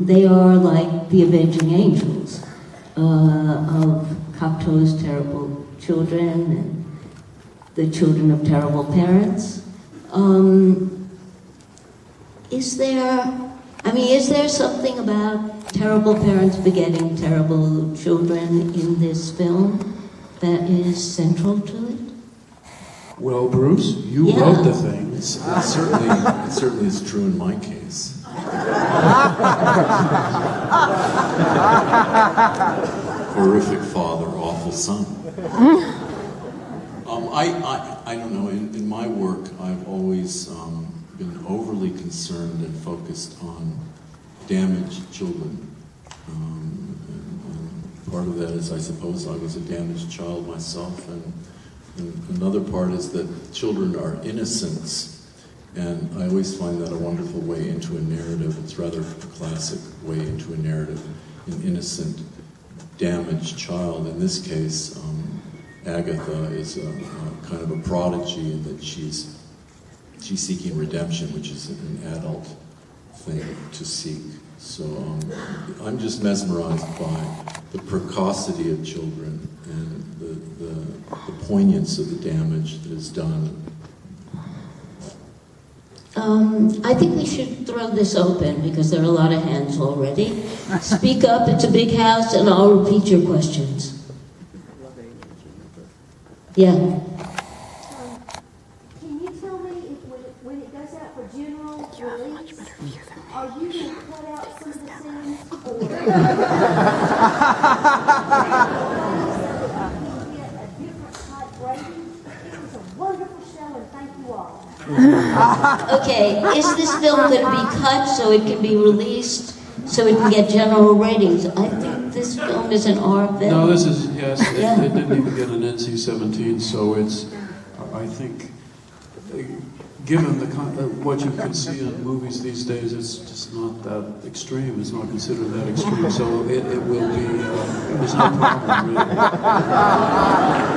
They are like the avenging angels of Cocteau's terrible children and the children of terrible parents. Is there something about terrible parents begetting terrible children in this film that is central to it? Well, Bruce, you Yeah. wrote the thing. It certainly is true in my case. Horrific father, awful son. I don't know. In my work, I've always been overly concerned and focused on damaged children. And part of that is, I suppose, I was a damaged child myself, and another part is that children are innocents. And I always find that a wonderful way into a narrative. It's rather a classic way into a narrative. An innocent, damaged child. In this case, Agatha is a kind of a prodigy in that she's seeking redemption, which is an adult thing to seek. So I'm just mesmerized by the precocity of children and the poignance of the damage that is done. I think we should throw this open because there are a lot of hands already. Speak up, it's a big house, and I'll repeat your questions. Yeah. Can you tell me if when it goes out for general release, are you going to cut out some of the scenes or get a different type rating? It was a wonderful show, and thank you all. Okay, is this film going to be cut so it can be released, so it can get general ratings? I think this film is an R film. No, this is, yes, Yeah. it didn't even get an NC-17, so it's, I think, given what you can see in movies these days, it's just not that extreme. It's not considered that extreme, so it will be, there's no problem, really.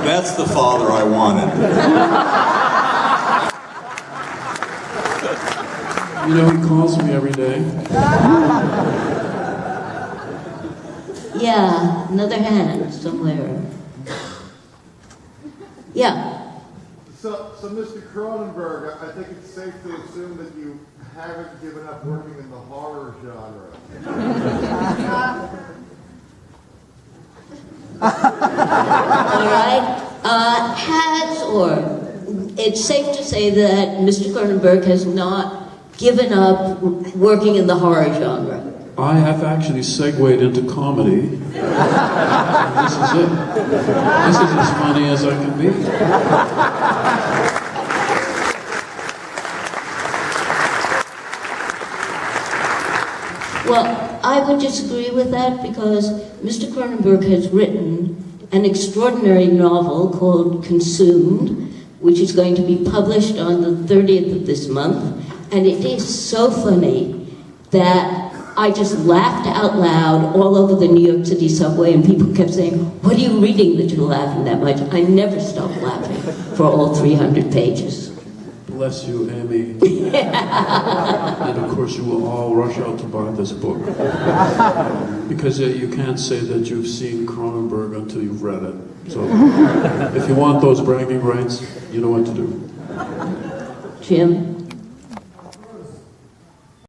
That's the father I wanted. You know, he calls me every day. Yeah, another hand somewhere. Yeah. So Mr. Cronenberg, I think it's safe to assume that you haven't given up working in the horror genre. All right. It's safe to say that Mr. Cronenberg has not given up working in the horror genre. I have actually segued into comedy. This is it. This is as funny as I can be. Well, I would disagree with that because Mr. Cronenberg has written an extraordinary novel called Consumed, which is going to be published on the 30th of this month, and it is so funny that I just laughed out loud all over the New York City subway, and people kept saying, "What are you reading that you're laughing that much?" I never stopped laughing for all 300 pages. Bless you, Amy. And of course you will all rush out to buy this book. Because you can't say that you've seen Cronenberg until you've read it. So if you want those bragging rights, you know what to do. Jim?